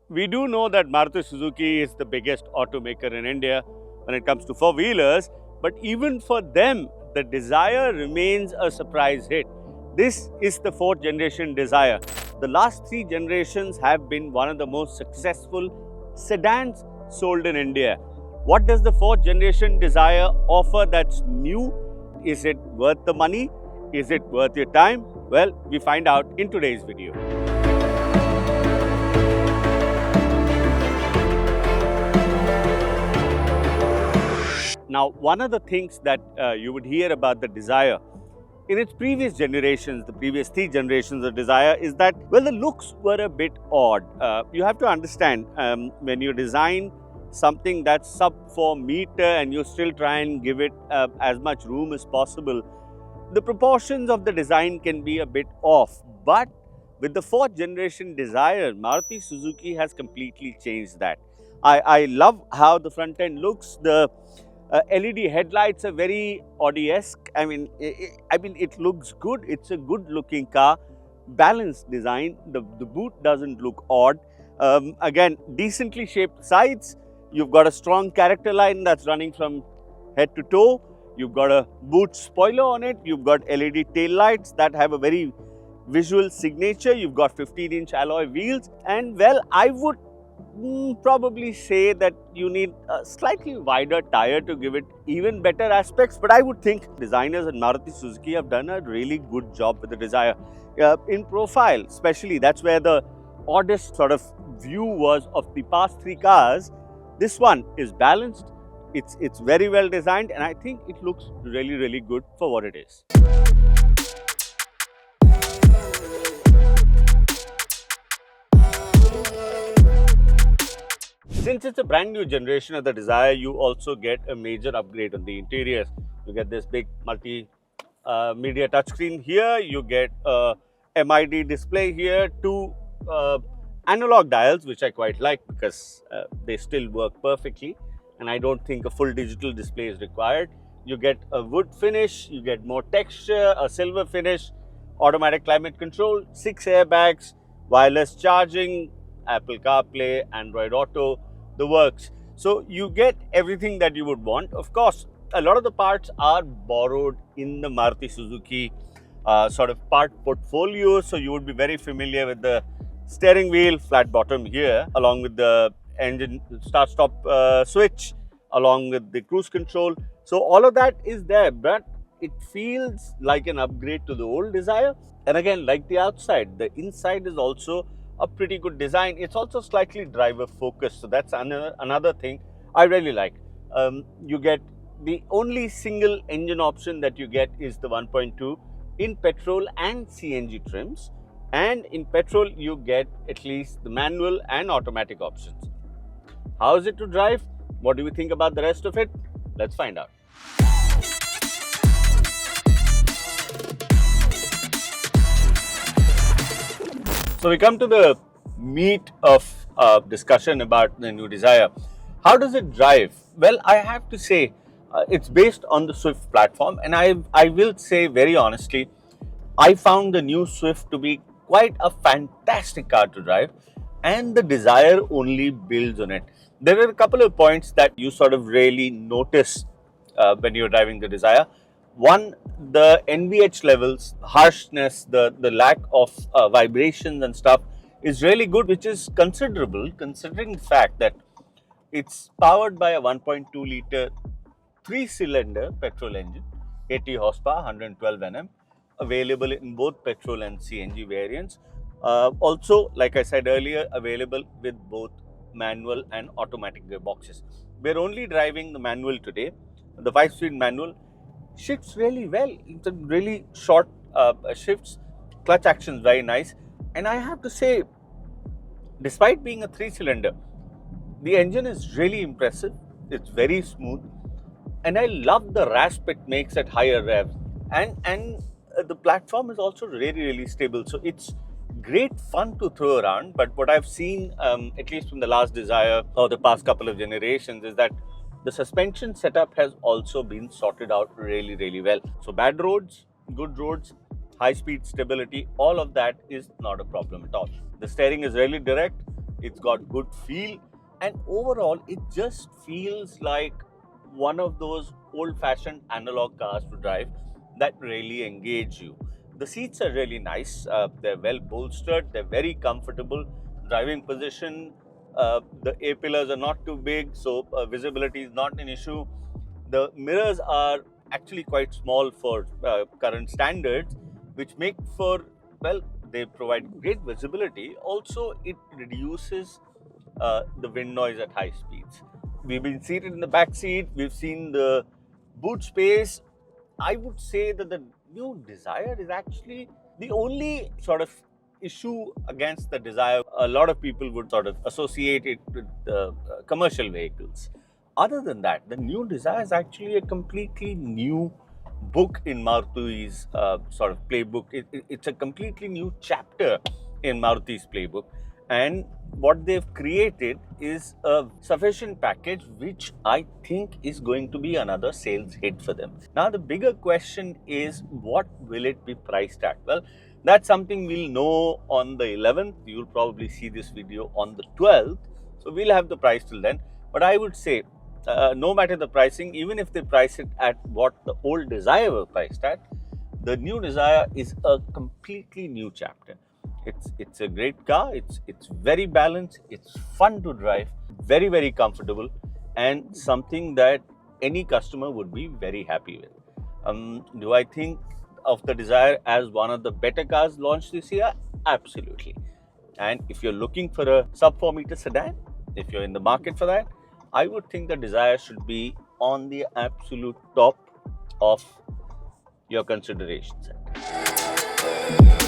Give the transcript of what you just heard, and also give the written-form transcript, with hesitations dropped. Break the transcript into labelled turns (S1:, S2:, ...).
S1: We do know that Maruti Suzuki is the biggest automaker in India when it comes to four-wheelers, but even for them, the Dzire remains a surprise hit. This is the fourth generation Dzire. The last three generations have been one of the most successful sedans sold in India. What does the fourth generation Dzire offer that's new? Is it worth the money? Is it worth your time? Well, we find out in today's video. Now, one of the things that you would hear about the Dzire in its previous generations, the previous three generations of Dzire, is that, well, the looks were a bit odd. You have to understand, when you design something that's sub 4 meter and you still try and give it as much room as possible, the proportions of the design can be a bit off. But with the fourth generation Dzire, Maruti Suzuki has completely changed that. I love how the front end looks. The LED headlights are very Audi-esque. I mean, it looks good. It's a good-looking car. Balanced design. The boot doesn't look odd. Again, decently shaped sides. You've got a strong character line that's running from head to toe. You've got a boot spoiler on it. You've got LED tail lights that have a very visual signature. You've got 15-inch alloy wheels. And, well, I would probably say that you need a slightly wider tire to give it even better aspects, but I would think designers at Maruti Suzuki have done a really good job with the Dzire. In profile especially, that's where the oddest sort of view was of the past three cars. This one is balanced, it's very well designed, and I think it looks really good for what it is. Since it's a brand new generation of the Dzire, you also get a major upgrade on the interiors. You get this big multi-media touchscreen here. You get a MID display here, two analog dials, which I quite like because they still work perfectly, and I don't think a full digital display is required. You get a wood finish, you get more texture, a silver finish, automatic climate control, 6 airbags, wireless charging, Apple CarPlay, Android Auto, the works. So you get everything that you would want. Of course, a lot of the parts are borrowed in the Maruti Suzuki sort of part portfolio. So you would be very familiar with the steering wheel, flat bottom here, along with the engine start-stop switch, along with the cruise control. So all of that is there, but it feels like an upgrade to the old Dzire. And again, like the outside, the inside is also a pretty good design. It's also slightly driver focused, so that's another thing I really like. You get the only single engine option that you get is the 1.2 in petrol and CNG trims, and in petrol you get at least the manual and automatic options. How is it to drive? What do we think about the rest of it? Let's find out. So we come to the meat of discussion about the new Dzire. How does it drive? Well, I have to say it's based on the Swift platform, and I will say very honestly, I found the new Swift to be quite a fantastic car to drive, and the Dzire only builds on it. There are a couple of points that you sort of really notice when you're driving the Dzire. One, the NVH levels, harshness, the lack of vibrations and stuff is really good, which is considerable considering the fact that it's powered by a 1.2 liter 3-cylinder petrol engine, 80 horsepower, 112 Nm, available in both petrol and CNG variants. Also, like I said earlier, available with both manual and automatic gearboxes. We're only driving the manual today. The 5-speed manual shifts really well. It's a really short shifts. Clutch action is very nice, and I have to say, despite being a 3-cylinder, the engine is really impressive. It's very smooth, and I love the rasp it makes at higher revs, and the platform is also really stable. So it's great fun to throw around. But what I've seen, at least from the last Dzire or the past couple of generations, is that the suspension setup has also been sorted out really well. So bad roads, good roads, high speed stability, all of that is not a problem at all. The steering is really direct. It's got good feel, and overall it just feels like one of those old-fashioned analog cars to drive that really engage you. The seats are really nice. They're well bolstered. They're very comfortable. Driving position. The A pillars are not too big, so visibility is not an issue. The mirrors are actually quite small for current standards, which make for, well, they provide great visibility. Also, it reduces the wind noise at high speeds. We've been seated in the back seat. We've seen the boot space. I would say that the new Dzire is actually the only sort of issue against the Dzire. A lot of people would sort of associate it with commercial vehicles. Other than that, the new Dzire is actually a completely new book in Maruti's sort of playbook. It's a completely new chapter in Maruti's playbook. And what they've created is a sufficient package which I think is going to be another sales hit for them. Now, the bigger question is, what will it be priced at? Well, that's something we'll know on the 11th. You'll probably see this video on the 12th. So we'll have the price till then. But I would say, no matter the pricing, even if they price it at what the old Dzire were priced at, the new Dzire is a completely new chapter. It's a great car. It's very balanced. It's fun to drive. Very, very comfortable, and something that any customer would be very happy with. Do I think of the Dzire as one of the better cars launched this year? Absolutely. And if you're looking for a sub 4 meter sedan, if you're in the market for that, I would think the Dzire should be on the absolute top of your consideration set.